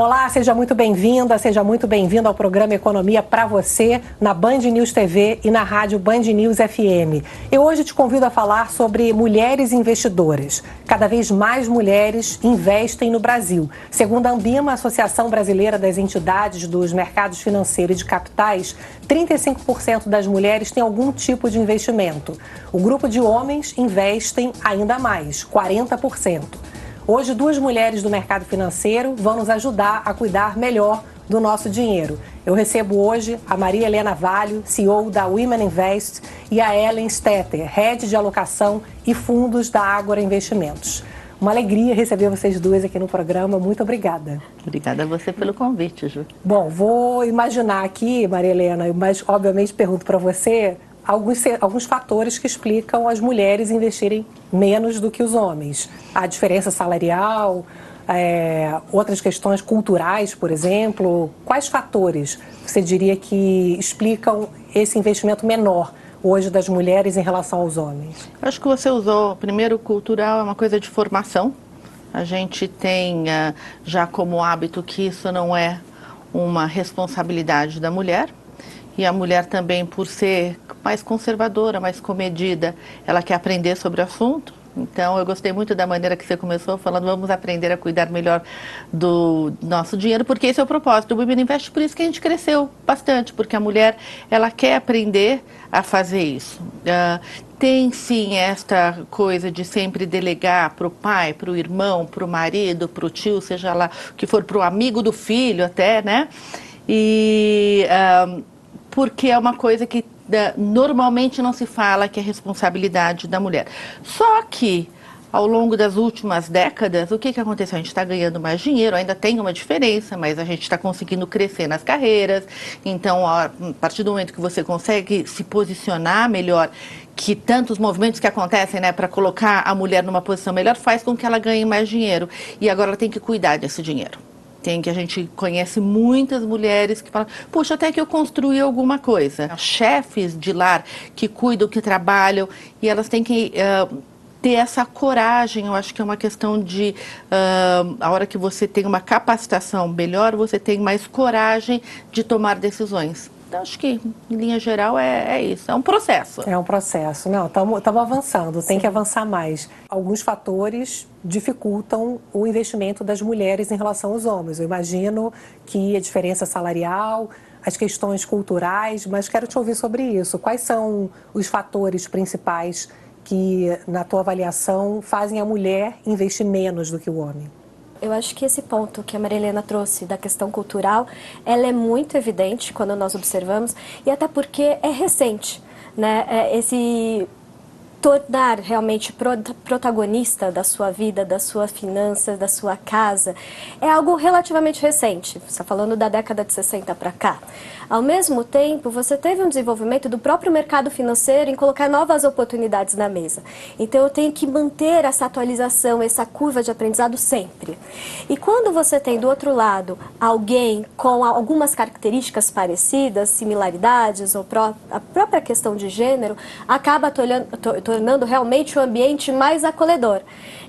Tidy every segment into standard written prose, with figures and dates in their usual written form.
Olá, seja muito bem-vinda, seja muito bem-vindo ao programa Economia para você, na Band News TV e na rádio Band News FM. Eu hoje te convido a falar sobre mulheres investidoras. Cada vez mais mulheres investem no Brasil. Segundo a Ambima, Associação Brasileira das Entidades dos Mercados Financeiros e de Capitais, 35% das mulheres têm algum tipo de investimento. O grupo de homens investem ainda mais, 40%. Hoje, duas mulheres do mercado financeiro vão nos ajudar a cuidar melhor do nosso dinheiro. Eu recebo hoje a Maria Helena Valho, CEO da Women Invest, e a Ellen Stetter, Head de Alocação e Fundos da Ágora Investimentos. Uma alegria receber vocês duas aqui no programa. Muito obrigada. Obrigada a você pelo convite, Ju. Bom, vou imaginar aqui, Maria Helena, mas obviamente pergunto para você alguns fatores que explicam as mulheres investirem menos do que os homens. A diferença salarial, outras questões culturais, por exemplo. Quais fatores você diria que explicam esse investimento menor hoje das mulheres em relação aos homens? Acho que você usou, primeiro, cultural é uma coisa de formação. A gente tem já como hábito que isso não é uma responsabilidade da mulher. E a mulher também, por ser mais conservadora, mais comedida, ela quer aprender sobre o assunto. Então, eu gostei muito da maneira que você começou falando, vamos aprender a cuidar melhor do nosso dinheiro, porque esse é o propósito do Women Invest, por isso que a gente cresceu bastante, porque a mulher, ela quer aprender a fazer isso. Tem sim esta coisa de sempre delegar para o pai, para o irmão, para o marido, para o tio, seja lá o que for, para o amigo do filho até, né? E porque é uma coisa que normalmente não se fala que é responsabilidade da mulher. Só que, ao longo das últimas décadas, o que aconteceu? A gente está ganhando mais dinheiro, ainda tem uma diferença, mas a gente está conseguindo crescer nas carreiras. Então, a partir do momento que você consegue se posicionar melhor, que tantos movimentos que acontecem, né, para colocar a mulher numa posição melhor, faz com que ela ganhe mais dinheiro. E agora ela tem que cuidar desse dinheiro. A gente conhece muitas mulheres que falam, puxa, até que eu construí alguma coisa. Chefes de lar que cuidam, que trabalham, e elas têm que ter essa coragem. Eu acho que é uma questão de, a hora que você tem uma capacitação melhor, você tem mais coragem de tomar decisões. Então, acho que, em linha geral, é isso. É um processo. É um processo. Não, estamos avançando. Tem que avançar mais. Alguns fatores dificultam o investimento das mulheres em relação aos homens. Eu imagino que a diferença salarial, as questões culturais, mas quero te ouvir sobre isso. Quais são os fatores principais que, na tua avaliação, fazem a mulher investir menos do que o homem? Eu acho que esse ponto que a Maria Helena trouxe da questão cultural, ela é muito evidente quando nós observamos, e até porque é recente, né? Esse tornar realmente protagonista da sua vida, das suas finanças, da sua casa, é algo relativamente recente. Você está falando da década de 60 para cá. Ao mesmo tempo, você teve um desenvolvimento do próprio mercado financeiro em colocar novas oportunidades na mesa. Então, eu tenho que manter essa atualização, essa curva de aprendizado sempre. E quando você tem do outro lado alguém com algumas características parecidas, similaridades, ou a própria questão de gênero, acaba tornando realmente o ambiente mais acolhedor.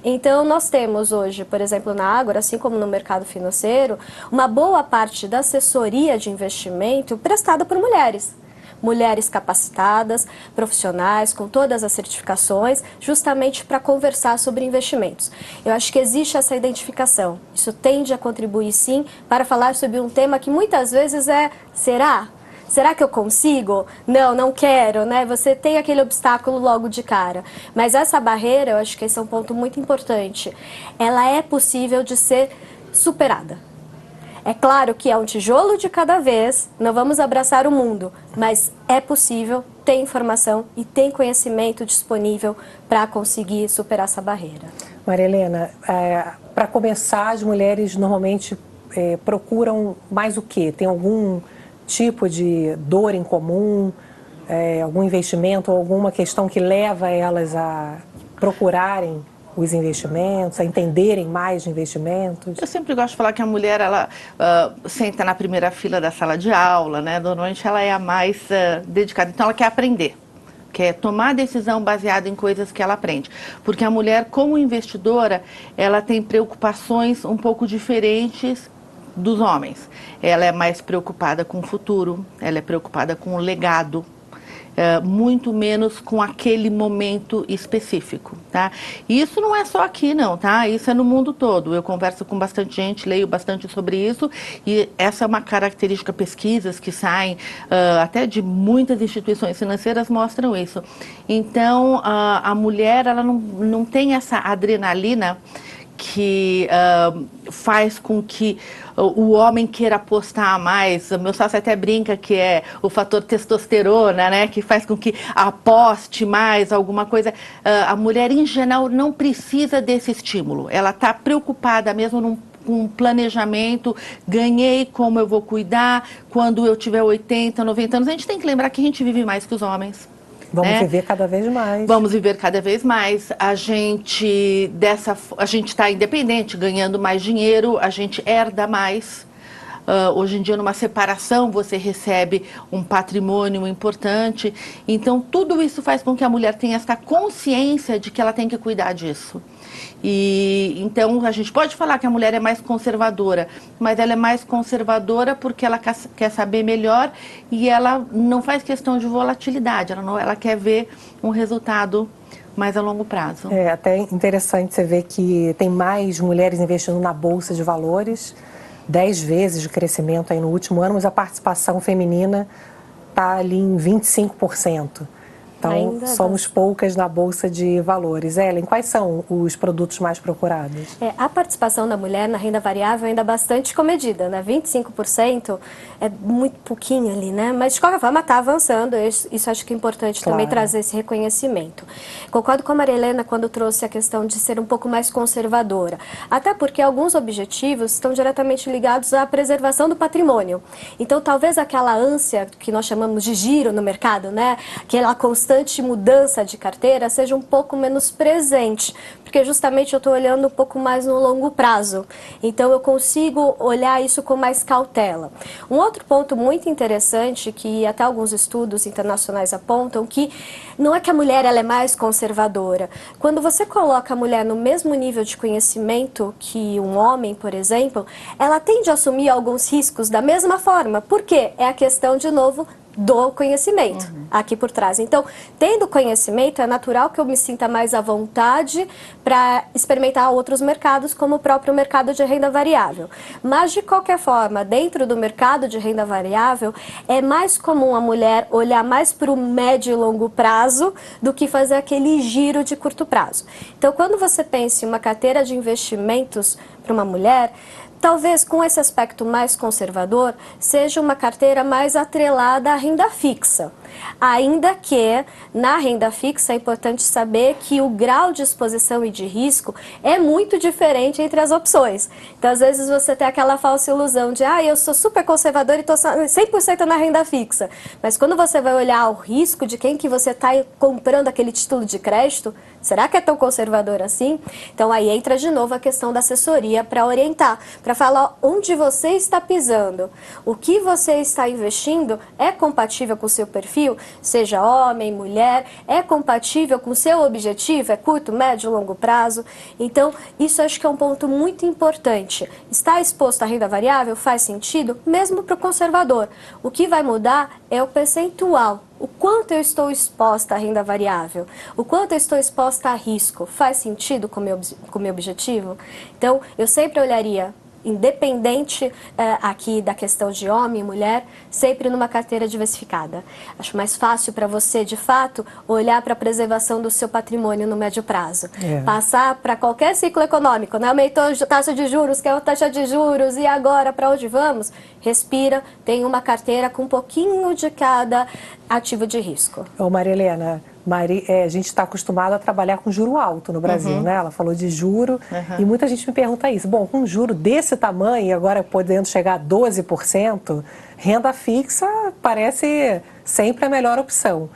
Então, nós temos hoje, por exemplo, na Ágora, assim como no mercado financeiro, uma boa parte da assessoria de investimento prestada por mulheres. Mulheres capacitadas, profissionais, com todas as certificações, justamente para conversar sobre investimentos. Eu acho que existe essa identificação. Isso tende a contribuir, sim, para falar sobre um tema que muitas vezes será? Será que eu consigo? Não, não quero, né? Você tem aquele obstáculo logo de cara. Mas essa barreira, eu acho que esse é um ponto muito importante. Ela é possível de ser superada. É claro que é um tijolo de cada vez, não vamos abraçar o mundo, mas é possível, tem informação e tem conhecimento disponível para conseguir superar essa barreira. Maria Helena, para começar, as mulheres normalmente procuram mais o quê? Tem algum tipo de dor em comum, algum investimento, alguma questão que leva elas a procurarem os investimentos, a entenderem mais de investimentos? Eu sempre gosto de falar que a mulher, ela senta na primeira fila da sala de aula, né? Normalmente ela é a mais dedicada, então ela quer aprender. Quer tomar decisão baseada em coisas que ela aprende. Porque a mulher, como investidora, ela tem preocupações um pouco diferentes dos homens. Ela é mais preocupada com o futuro, ela é preocupada com o legado, muito menos com aquele momento específico, tá? E isso não é só aqui não, tá? Isso é no mundo todo. Eu converso com bastante gente, leio bastante sobre isso, e essa é uma característica, pesquisas que saem até de muitas instituições financeiras mostram isso. Então, a mulher, ela não tem essa adrenalina que faz com que o homem queira apostar mais. O meu sócio até brinca que é o fator testosterona, né? Que faz com que aposte mais alguma coisa. A mulher, em geral, não precisa desse estímulo. Ela está preocupada mesmo com planejamento, ganhei, como eu vou cuidar, quando eu tiver 80, 90 anos. A gente tem que lembrar que a gente vive mais que os homens. Vamos viver cada vez mais. Vamos viver cada vez mais. A gente está independente, ganhando mais dinheiro, a gente herda mais. Hoje em dia, numa separação, você recebe um patrimônio importante. Então, tudo isso faz com que a mulher tenha essa consciência de que ela tem que cuidar disso. E então a gente pode falar que a mulher é mais conservadora, mas ela é mais conservadora porque ela quer saber melhor e ela não faz questão de volatilidade, ela quer ver um resultado mais a longo prazo. É até interessante você ver que tem mais mulheres investindo na Bolsa de Valores, 10 vezes de crescimento aí no último ano, mas a participação feminina está ali em 25%. Então, ainda somos poucas na Bolsa de Valores. Ellen, quais são os produtos mais procurados? A participação da mulher na renda variável ainda é bastante comedida, né? 25% é muito pouquinho ali, né? Mas, de qualquer forma, está avançando. Isso acho que é importante também trazer esse reconhecimento. Concordo com a Maria Helena quando trouxe a questão de ser um pouco mais conservadora. Até porque alguns objetivos estão diretamente ligados à preservação do patrimônio. Então, talvez aquela ânsia que nós chamamos de giro no mercado, né? Aquela constante mudança de carteira seja um pouco menos presente, porque justamente eu estou olhando um pouco mais no longo prazo. Então eu consigo olhar isso com mais cautela. Um outro ponto muito interessante, que até alguns estudos internacionais apontam, que não é que a mulher ela é mais conservadora. Quando você coloca a mulher no mesmo nível de conhecimento que um homem, por exemplo, ela tende a assumir alguns riscos da mesma forma. Por quê? É a questão, de novo, do conhecimento aqui por trás. Então, tendo conhecimento, é natural que eu me sinta mais à vontade para experimentar outros mercados, como o próprio mercado de renda variável. Mas, de qualquer forma, dentro do mercado de renda variável, é mais comum a mulher olhar mais para o médio e longo prazo do que fazer aquele giro de curto prazo. Então, quando você pensa em uma carteira de investimentos para uma mulher, talvez com esse aspecto mais conservador, seja uma carteira mais atrelada à renda fixa. Ainda que, na renda fixa, é importante saber que o grau de exposição e de risco é muito diferente entre as opções. Então, às vezes, você tem aquela falsa ilusão de eu sou super conservador e estou 100% na renda fixa. Mas quando você vai olhar o risco de quem que você está comprando aquele título de crédito, será que é tão conservador assim? Então, aí entra de novo a questão da assessoria para orientar, para falar onde você está pisando. O que você está investindo é compatível com o seu perfil, seja homem, mulher, é compatível com o seu objetivo, é curto, médio, longo prazo. Então, isso acho que é um ponto muito importante. Estar exposto à renda variável faz sentido, mesmo para o conservador. O que vai mudar é o percentual. O quanto eu estou exposta à renda variável? O quanto eu estou exposta a risco? Faz sentido com o meu objetivo? Então, eu sempre olharia, independente aqui da questão de homem e mulher, sempre numa carteira diversificada. Acho mais fácil para você, de fato, olhar para a preservação do seu patrimônio no médio prazo. Passar para qualquer ciclo econômico, né? Aumentou a taxa de juros, quer a taxa de juros, e agora para onde vamos? Respira, tem uma carteira com um pouquinho de cada ativo de risco. Ô Maria Helena, a gente está acostumado a trabalhar com juro alto no Brasil, né? Ela falou de juro e muita gente me pergunta isso. Bom, com um juro desse tamanho e agora podendo chegar a 12%, renda fixa parece sempre a melhor opção.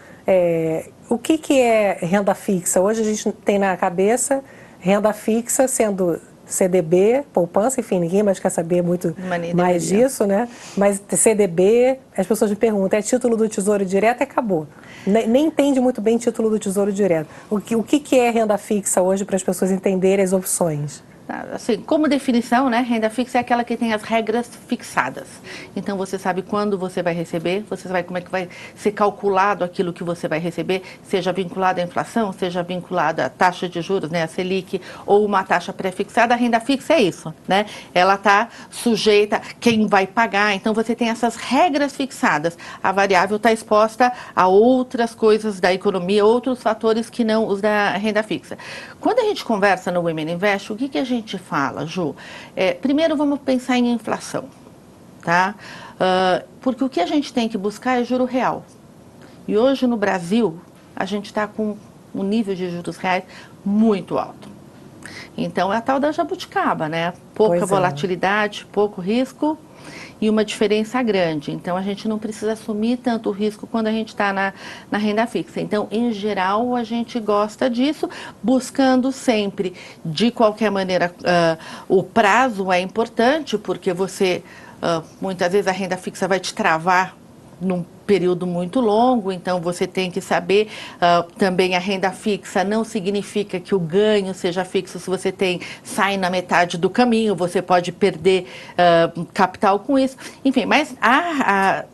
O que é renda fixa? Hoje a gente tem na cabeça renda fixa sendo CDB, poupança, enfim, ninguém mais quer saber muito mais disso, né? Mas CDB, as pessoas me perguntam, é título do Tesouro Direto e acabou. Nem entende muito bem título do Tesouro Direto. O que é renda fixa hoje para as pessoas entenderem as opções? Assim, como definição, né, renda fixa é aquela que tem as regras fixadas. Então, você sabe quando você vai receber, você sabe como é que vai ser calculado aquilo que você vai receber, seja vinculado à inflação, seja vinculado à taxa de juros, né, a Selic, ou uma taxa pré-fixada. A renda fixa é isso, né? Ela está sujeita a quem vai pagar. Então, você tem essas regras fixadas. A variável está exposta a outras coisas da economia, outros fatores que não os da renda fixa. Quando a gente conversa no Women Invest, o que a gente fala, Ju? Primeiro vamos pensar em inflação, tá? Porque o que a gente tem que buscar é juro real. E hoje no Brasil, a gente está com um nível de juros reais muito alto. Então é a tal da jabuticaba, né? Pouca volatilidade, pouco risco e uma diferença grande. Então, a gente não precisa assumir tanto risco quando a gente está na renda fixa. Então, em geral, a gente gosta disso, buscando sempre, de qualquer maneira, o prazo é importante, porque você, muitas vezes, a renda fixa vai te travar num período muito longo, então você tem que saber, também a renda fixa não significa que o ganho seja fixo. Se você sai na metade do caminho, você pode perder capital com isso. Enfim, mas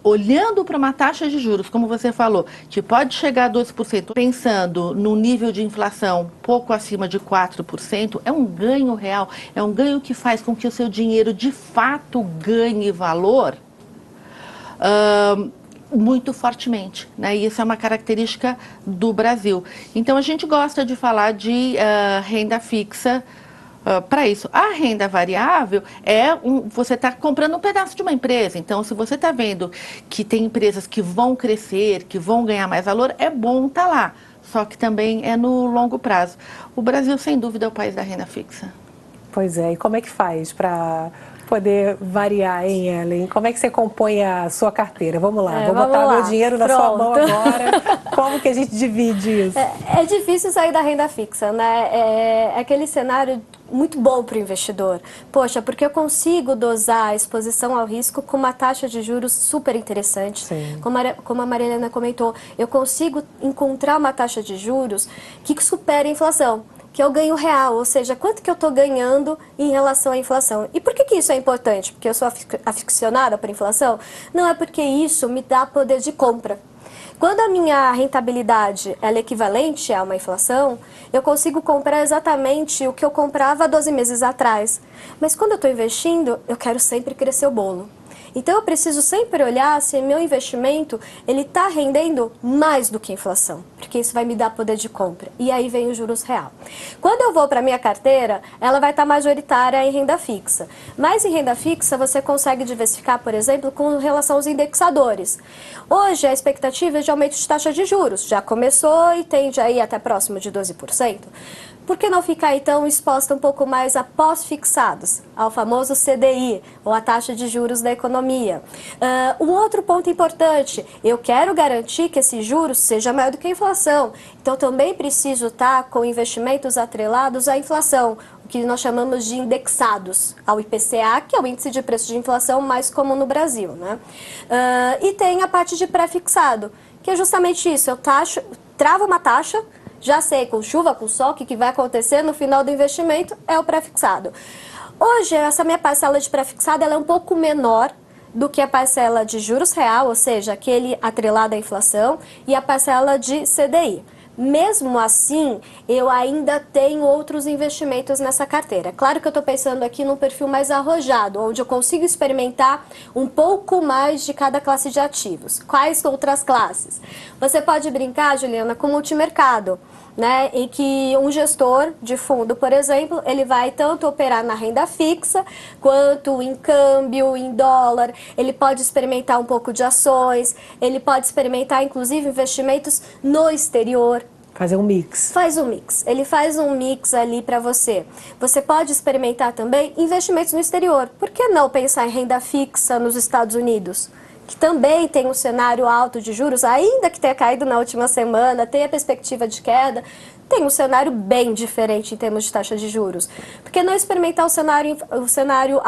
olhando para uma taxa de juros, como você falou, que pode chegar a 2%, pensando no nível de inflação pouco acima de 4%, é um ganho real, é um ganho que faz com que o seu dinheiro de fato ganhe valor muito fortemente, né? E isso é uma característica do Brasil. Então, a gente gosta de falar de renda fixa para isso. A renda variável você está comprando um pedaço de uma empresa. Então, se você está vendo que tem empresas que vão crescer, que vão ganhar mais valor, é bom estar lá. Só que também é no longo prazo. O Brasil, sem dúvida, é o país da renda fixa. Pois é. E como é que faz para poder variar, hein, Ellen? Como é que você compõe a sua carteira? Vamos lá, vou botar meu dinheiro na sua mão agora. Como que a gente divide isso? É difícil sair da renda fixa, né? É aquele cenário muito bom para o investidor. Poxa, porque eu consigo dosar a exposição ao risco com uma taxa de juros super interessante. Sim. Como a Maria Helena comentou, eu consigo encontrar uma taxa de juros que supera a inflação, que é o ganho real, ou seja, quanto que eu estou ganhando em relação à inflação. E por que isso é importante? Porque eu sou aficionada por inflação? Não, é porque isso me dá poder de compra. Quando a minha rentabilidade ela é equivalente a uma inflação, eu consigo comprar exatamente o que eu comprava 12 meses atrás. Mas quando eu estou investindo, eu quero sempre crescer o bolo. Então, eu preciso sempre olhar se meu investimento ele está rendendo mais do que a inflação, porque isso vai me dar poder de compra. E aí vem o juros real. Quando eu vou para a minha carteira, ela vai estar majoritária em renda fixa. Mas em renda fixa, você consegue diversificar, por exemplo, com relação aos indexadores. Hoje, a expectativa é de aumento de taxa de juros. Já começou e tende a ir até próximo de 12%. Por que não ficar, então, exposta um pouco mais a pós-fixados, ao famoso CDI, ou a taxa de juros da economia? Um outro ponto importante, eu quero garantir que esse juros seja maior do que a inflação. Então, também preciso estar com investimentos atrelados à inflação, o que nós chamamos de indexados ao IPCA, que é o índice de preço de inflação mais comum no Brasil, né? E tem a parte de pré-fixado, que é justamente isso, eu travo uma taxa, já sei, com chuva, com sol, o que vai acontecer no final do investimento é o pré-fixado. Hoje, essa minha parcela de pré-fixado ela é um pouco menor do que a parcela de juros real, ou seja, aquele atrelado à inflação, e a parcela de CDI. Mesmo assim, eu ainda tenho outros investimentos nessa carteira. Claro que eu estou pensando aqui num perfil mais arrojado, onde eu consigo experimentar um pouco mais de cada classe de ativos. Quais outras classes? Você pode brincar, Juliana, com multimercado, né, em que um gestor de fundo, por exemplo, ele vai tanto operar na renda fixa, quanto em câmbio, em dólar, ele pode experimentar um pouco de ações, ele pode experimentar, inclusive, investimentos no exterior. Fazer um mix. Faz um mix. Ele faz um mix ali para você. Você pode experimentar também investimentos no exterior. Por que não pensar em renda fixa nos Estados Unidos? Que também tem um cenário alto de juros, ainda que tenha caído na última semana, tem a perspectiva de queda, tem um cenário bem diferente em termos de taxa de juros. Por que não experimentar o cenário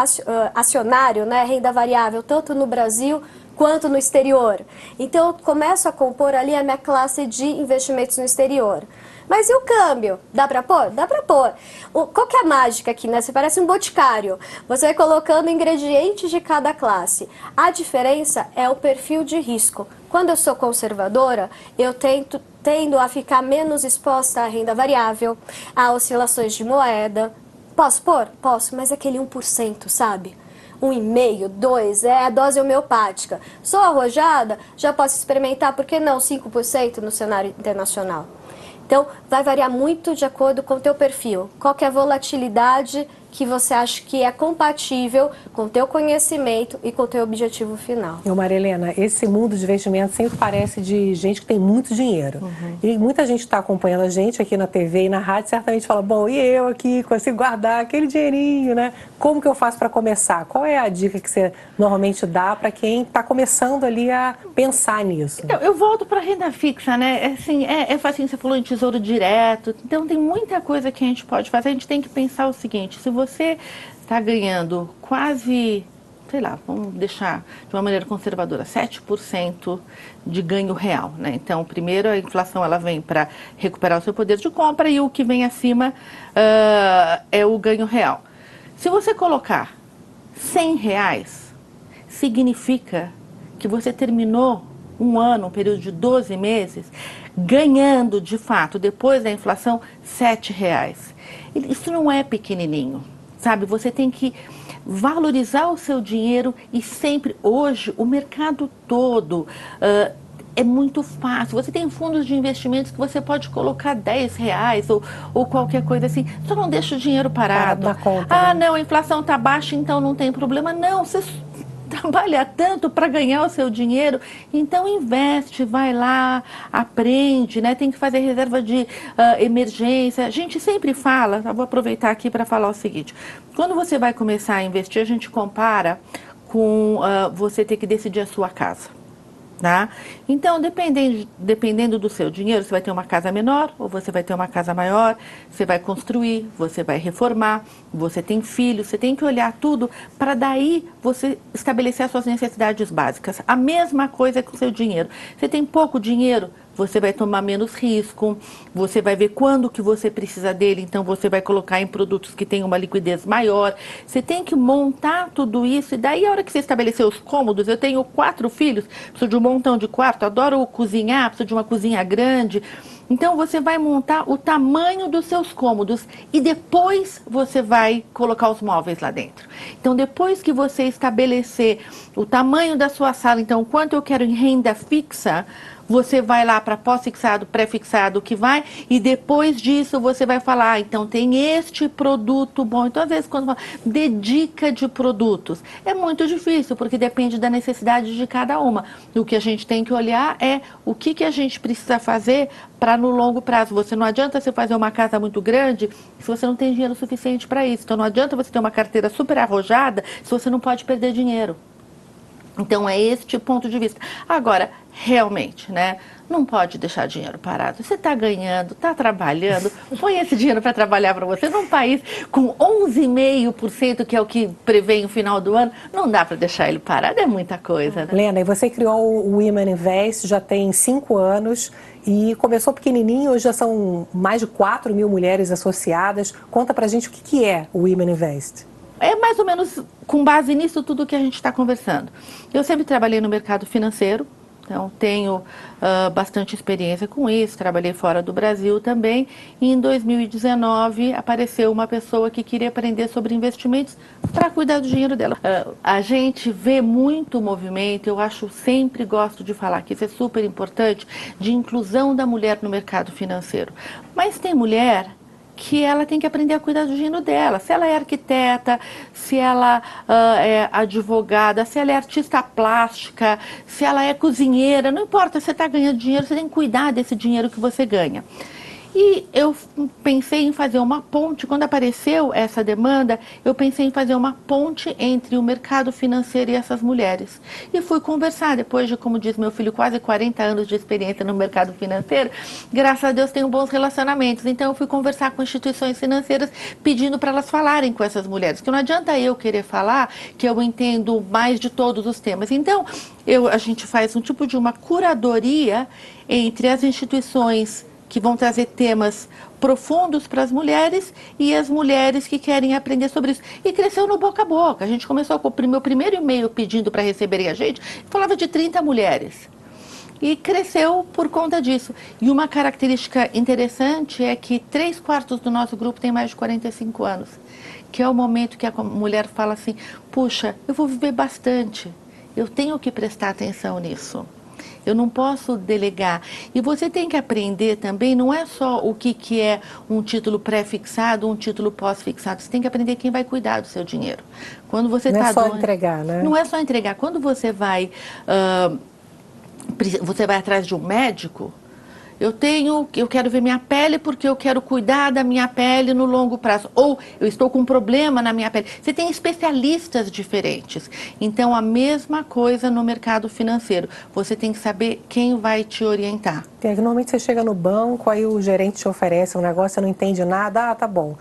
acionário, né, renda variável, tanto no Brasil quanto no exterior? Então, eu começo a compor ali a minha classe de investimentos no exterior. Mas e o câmbio? Dá pra pôr? Dá pra pôr. Qual que é a mágica aqui, né? Você parece um boticário. Você vai colocando ingredientes de cada classe. A diferença é o perfil de risco. Quando eu sou conservadora, eu tendo a ficar menos exposta à renda variável, a oscilações de moeda. Posso pôr? Posso, mas é aquele 1%, sabe? 1,5%, 2%, é a dose homeopática. Sou arrojada, já posso experimentar, por que não 5% no cenário internacional? Então, vai variar muito de acordo com o teu perfil. Qual que é a volatilidade que você acha que é compatível com o teu conhecimento e com o teu objetivo final. Marilena, esse mundo de investimento sempre parece de gente que tem muito dinheiro. E muita gente está acompanhando a gente aqui na TV e na rádio, certamente fala, bom, e eu aqui consigo guardar aquele dinheirinho, né? Como que eu faço para começar? Qual é a dica que você normalmente dá para quem está começando ali a pensar nisso? Então, eu volto para a renda fixa, né? É assim, você falou em tesouro direto, então tem muita coisa que a gente pode fazer. A gente tem que pensar o seguinte, se você está ganhando quase, sei lá, vamos deixar de uma maneira conservadora, 7% de ganho real, né? Então, primeiro a inflação ela vem para recuperar o seu poder de compra e o que vem acima é o ganho real. Se você colocar R$100, significa que você terminou um ano, um período de 12 meses, ganhando de fato, depois da inflação, R$7. Isso não é pequenininho, sabe? Você tem que valorizar o seu dinheiro e sempre, hoje, o mercado todo é muito fácil. Você tem fundos de investimentos que você pode colocar R$10 ou qualquer coisa assim. Só não deixa o dinheiro parado. Na conta, né? Não, a inflação está baixa, então não tem problema. Não, você trabalha tanto para ganhar o seu dinheiro, então investe, vai lá, aprende, né? Tem que fazer reserva de emergência. A gente sempre fala, vou aproveitar aqui para falar o seguinte, quando você vai começar a investir, a gente compara com você ter que decidir a sua casa. Tá? Então, dependendo do seu dinheiro, você vai ter uma casa menor ou você vai ter uma casa maior, você vai construir, você vai reformar, você tem filhos, você tem que olhar tudo para daí você estabelecer as suas necessidades básicas. A mesma coisa com o seu dinheiro. Você tem pouco dinheiro, você vai tomar menos risco, você vai ver quando que você precisa dele, então você vai colocar em produtos que têm uma liquidez maior. Você tem que montar tudo isso e daí a hora que você estabelecer os cômodos, eu tenho 4 filhos, preciso de um montão de quarto, adoro cozinhar, preciso de uma cozinha grande. Então você vai montar o tamanho dos seus cômodos e depois você vai colocar os móveis lá dentro. Então depois que você estabelecer o tamanho da sua sala, então quanto eu quero em renda fixa, você vai lá para pós-fixado, pré-fixado, que vai, e depois disso você vai falar, então tem este produto bom. Então, às vezes, quando fala, dedica de produtos, é muito difícil, porque depende da necessidade de cada uma. O que a gente tem que olhar é o que a gente precisa fazer para no longo prazo. Você não adianta você fazer uma casa muito grande se você não tem dinheiro suficiente para isso. Então, não adianta você ter uma carteira super arrojada se você não pode perder dinheiro. Então, é este ponto de vista. Agora, realmente, né? Não pode deixar dinheiro parado. Você está ganhando, está trabalhando, põe esse dinheiro para trabalhar para você. Num país com 11,5%, que é o que prevê no final do ano, não dá para deixar ele parado, é muita coisa. Né? Lena, e você criou o Women Invest, já tem 5 anos e começou pequenininho, hoje já são mais de 4 mil mulheres associadas. Conta pra gente o que é o Women Invest. É mais ou menos com base nisso tudo que a gente está conversando. Eu sempre trabalhei no mercado financeiro, então tenho bastante experiência com isso, trabalhei fora do Brasil também. E em 2019 apareceu uma pessoa que queria aprender sobre investimentos para cuidar do dinheiro dela. A gente vê muito movimento, eu sempre gosto de falar que isso é super importante, de inclusão da mulher no mercado financeiro. Mas tem mulher que ela tem que aprender a cuidar do dinheiro dela. Se ela é arquiteta, se ela é advogada, se ela é artista plástica, se ela é cozinheira, não importa, você está ganhando dinheiro, você tem que cuidar desse dinheiro que você ganha. E eu pensei em fazer uma ponte, quando apareceu essa demanda, eu pensei em fazer uma ponte entre o mercado financeiro e essas mulheres. E fui conversar, depois de, como diz meu filho, quase 40 anos de experiência no mercado financeiro, graças a Deus tenho bons relacionamentos. Então eu fui conversar com instituições financeiras, pedindo para elas falarem com essas mulheres, que não adianta eu querer falar que eu entendo mais de todos os temas. Então a gente faz um tipo de uma curadoria entre as instituições que vão trazer temas profundos para as mulheres e as mulheres que querem aprender sobre isso. E cresceu no boca a boca. A gente começou com o meu primeiro e-mail pedindo para receberem a gente, falava de 30 mulheres. E cresceu por conta disso. E uma característica interessante é que 3/4 do nosso grupo tem mais de 45 anos. Que é o momento que a mulher fala assim, puxa, eu vou viver bastante. Eu tenho que prestar atenção nisso. Eu não posso delegar. E você tem que aprender também, não é só o que é um título pré-fixado, um título pós-fixado. Você tem que aprender quem vai cuidar do seu dinheiro. Quando você não é só entregar, né? Não é só entregar. Quando você vai atrás de um médico, eu quero ver minha pele porque eu quero cuidar da minha pele no longo prazo. Ou eu estou com um problema na minha pele. Você tem especialistas diferentes. Então, a mesma coisa no mercado financeiro. Você tem que saber quem vai te orientar. Normalmente você chega no banco, aí o gerente te oferece um negócio, você não entende nada, tá bom.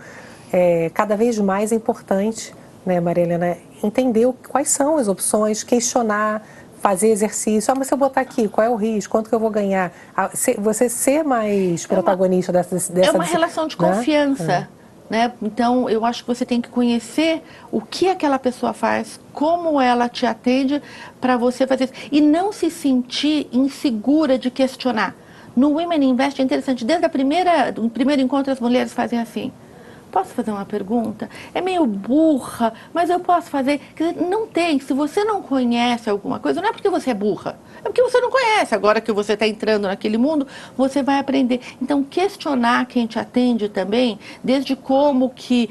Cada vez mais é importante, né, Maria Helena, entender quais são as opções, questionar, fazer exercício, mas se eu botar aqui, qual é o risco, quanto que eu vou ganhar? Você ser mais protagonista dessa É uma relação de confiança, né? Então, eu acho que você tem que conhecer o que aquela pessoa faz, como ela te atende, para você fazer isso. E não se sentir insegura de questionar. No Women Invest é interessante, desde o primeiro encontro as mulheres fazem assim, posso fazer uma pergunta? É meio burra, mas eu posso fazer. Quer dizer, não tem. Se você não conhece alguma coisa, não é porque você é burra. É porque você não conhece. Agora que você está entrando naquele mundo, você vai aprender. Então, questionar quem te atende também, desde como que,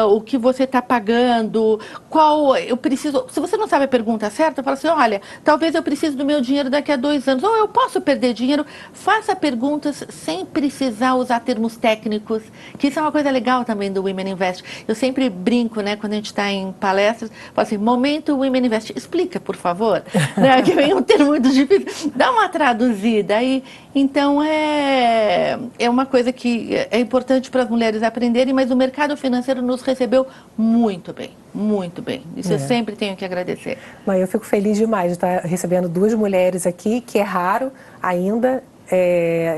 o que você está pagando, qual eu preciso... Se você não sabe a pergunta certa, fala assim, olha, talvez eu precise do meu dinheiro daqui a 2 anos. Ou eu posso perder dinheiro. Faça perguntas sem precisar usar termos técnicos, que isso é uma coisa legal também do Women Invest. Eu sempre brinco, né, quando a gente está em palestras, falo assim, momento Women Invest, explica, por favor, né, que vem um termo muito difícil, dá uma traduzida aí. Então, é uma coisa que é importante para as mulheres aprenderem, mas o mercado financeiro nos recebeu muito bem, muito bem. Isso eu sempre tenho que agradecer. Mas eu fico feliz demais de estar recebendo 2 mulheres aqui, que é raro ainda.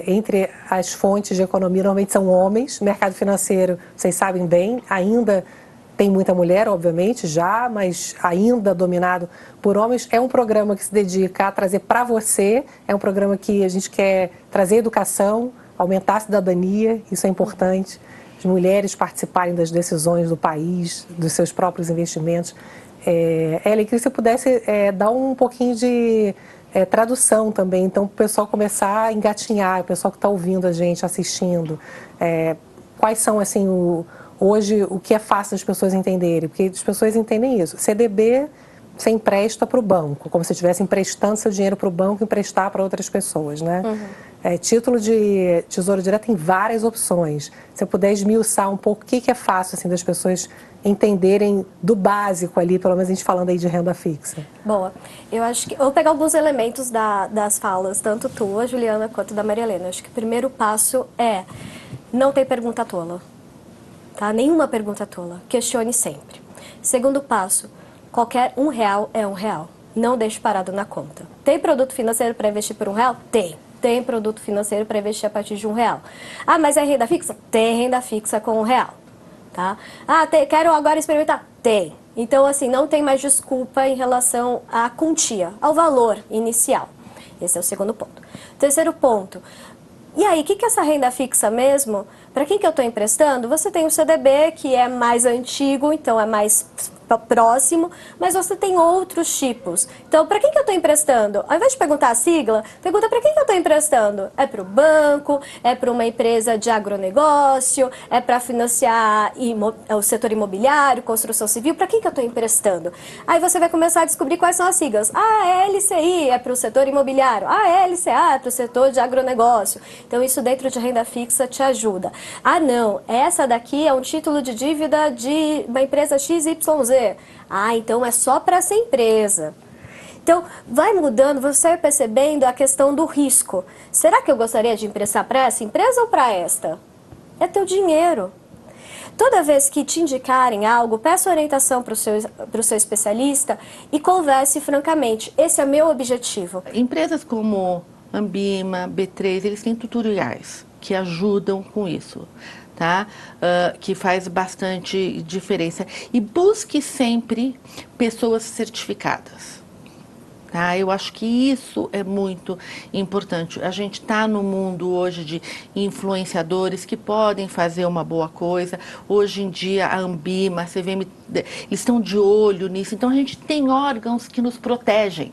Entre as fontes de economia, normalmente são homens. Mercado financeiro, vocês sabem bem, ainda tem muita mulher, obviamente, já, mas ainda dominado por homens. É um programa que se dedica a trazer para você, é um programa que a gente quer trazer educação, aumentar a cidadania, isso é importante. As mulheres participarem das decisões do país, dos seus próprios investimentos. Ellen, queria que você pudesse dar um pouquinho de... tradução também, então o pessoal começar a engatinhar, o pessoal que está ouvindo a gente, assistindo, quais são, assim, hoje, o que é fácil das pessoas entenderem, porque as pessoas entendem isso, CDB você empresta para o banco, como se estivesse emprestando seu dinheiro para o banco e emprestar para outras pessoas, né? Título de Tesouro Direto tem várias opções, se você puder esmiuçar um pouco o que é fácil, assim, das pessoas entenderem do básico ali, pelo menos a gente falando aí de renda fixa. Boa. Eu acho que... Eu vou pegar alguns elementos das falas, tanto tua, Juliana, quanto da Maria Helena. Eu acho que o primeiro passo é não ter pergunta tola. Tá? Nenhuma pergunta tola. Questione sempre. Segundo passo, qualquer R$1 é R$1. Não deixe parado na conta. Tem produto financeiro para investir por R$1? Tem. Tem produto financeiro para investir a partir de R$1. Ah, mas é renda fixa? Tem renda fixa com R$1. Tá? Ah, quero agora experimentar? Tem. Então, assim, não tem mais desculpa em relação à quantia, ao valor inicial. Esse é o segundo ponto. Terceiro ponto. E aí, o que é essa renda fixa mesmo? Para quem que eu estou emprestando? Você tem o CDB, que é mais antigo, então é mais próximo, mas você tem outros tipos. Então, para quem que eu estou emprestando? Ao invés de perguntar a sigla, pergunta para quem que eu estou emprestando. É para o banco, é para uma empresa de agronegócio, é para financiar o setor imobiliário, construção civil, para quem que eu estou emprestando? Aí você vai começar a descobrir quais são as siglas. Ah, LCI é para o setor imobiliário, LCA é para o setor de agronegócio. Então, isso dentro de renda fixa te ajuda. Ah, não, essa daqui é um título de dívida de uma empresa XYZ. Ah, então é só para essa empresa. Então, vai mudando, você vai percebendo a questão do risco. Será que eu gostaria de emprestar para essa empresa ou para esta? É teu dinheiro. Toda vez que te indicarem algo, peça orientação para o seu especialista e converse francamente. Esse é meu objetivo. Empresas como Ambima, B3, eles têm tutoriais. que ajudam com isso, tá? Que faz bastante diferença. E busque sempre pessoas certificadas. Tá? Eu acho que isso é muito importante. A gente está no mundo hoje de influenciadores que podem fazer uma boa coisa. Hoje em dia, a Ambima, a CVM, eles estão de olho nisso. Então, a gente tem órgãos que nos protegem,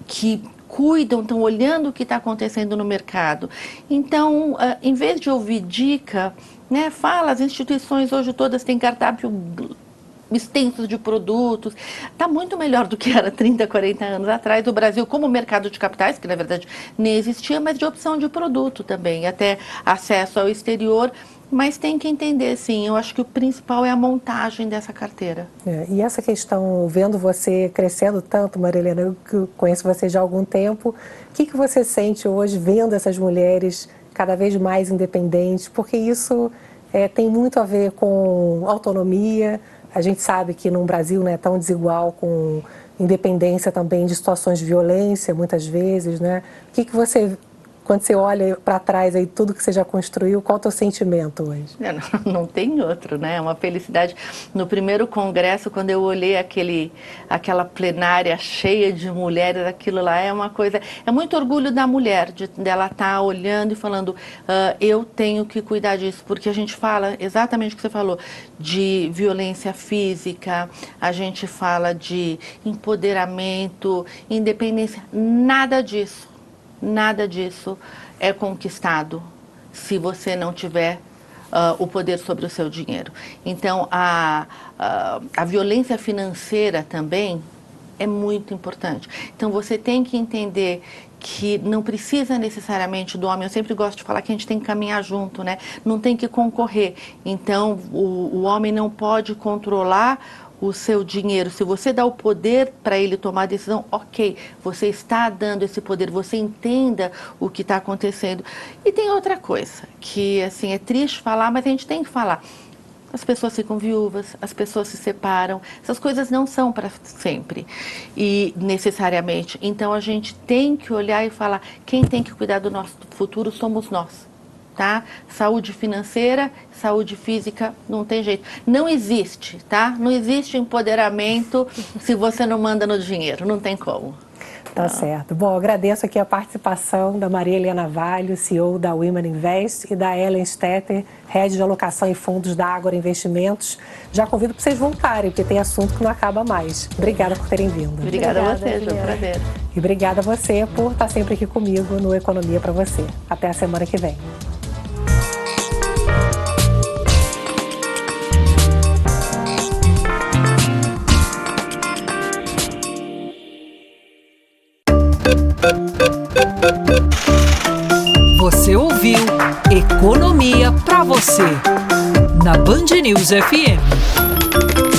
que cuidam, estão olhando o que está acontecendo no mercado. Então, em vez de ouvir dica, né, fala, as instituições hoje todas têm cardápio extensos de produtos, está muito melhor do que era 30, 40 anos atrás. O Brasil, como mercado de capitais, que na verdade nem existia, mas de opção de produto também, até acesso ao exterior, mas tem que entender, sim, eu acho que o principal é a montagem dessa carteira. E essa questão, vendo você crescendo tanto, Marilena, eu que conheço você já há algum tempo, o que você sente hoje vendo essas mulheres cada vez mais independentes? Porque isso tem muito a ver com autonomia. A gente sabe que no Brasil não é tão desigual, com independência também de situações de violência, muitas vezes, né? O que você, quando você olha para trás aí tudo que você já construiu, qual é o teu sentimento hoje? Não tem outro, né? É uma felicidade. No primeiro congresso, quando eu olhei aquela plenária cheia de mulheres, aquilo lá é uma coisa... É muito orgulho da mulher, dela estar olhando e falando, eu tenho que cuidar disso, porque a gente fala exatamente o que você falou, de violência física, a gente fala de empoderamento, independência, nada disso é conquistado se você não tiver o poder sobre o seu dinheiro. Então, a violência financeira também é muito importante. Então, você tem que entender que não precisa necessariamente do homem. Eu sempre gosto de falar que a gente tem que caminhar junto, né? Não tem que concorrer. Então, o homem não pode controlar o seu dinheiro. Se você dá o poder para ele tomar a decisão, ok, você está dando esse poder, você entenda o que está acontecendo. E tem outra coisa, que assim, é triste falar, mas a gente tem que falar. As pessoas ficam viúvas, as pessoas se separam, essas coisas não são para sempre, e necessariamente. Então a gente tem que olhar e falar, quem tem que cuidar do nosso futuro somos nós. Tá? Saúde financeira, saúde física, não tem jeito. Não existe, tá? Não existe empoderamento se você não manda no dinheiro, não tem como. Tá certo. Bom, agradeço aqui a participação da Maria Helena Valho, CEO da Women Invest, e da Ellen Stetter, Head de Alocação e Fundos da Ágora Investimentos. Já convido para vocês voltarem, porque tem assunto que não acaba mais. Obrigada por terem vindo. Obrigada a vocês, foi um prazer. E obrigada a você por estar sempre aqui comigo no Economia para Você. Até a semana que vem. Você ouviu Economia para Você, na Band News FM.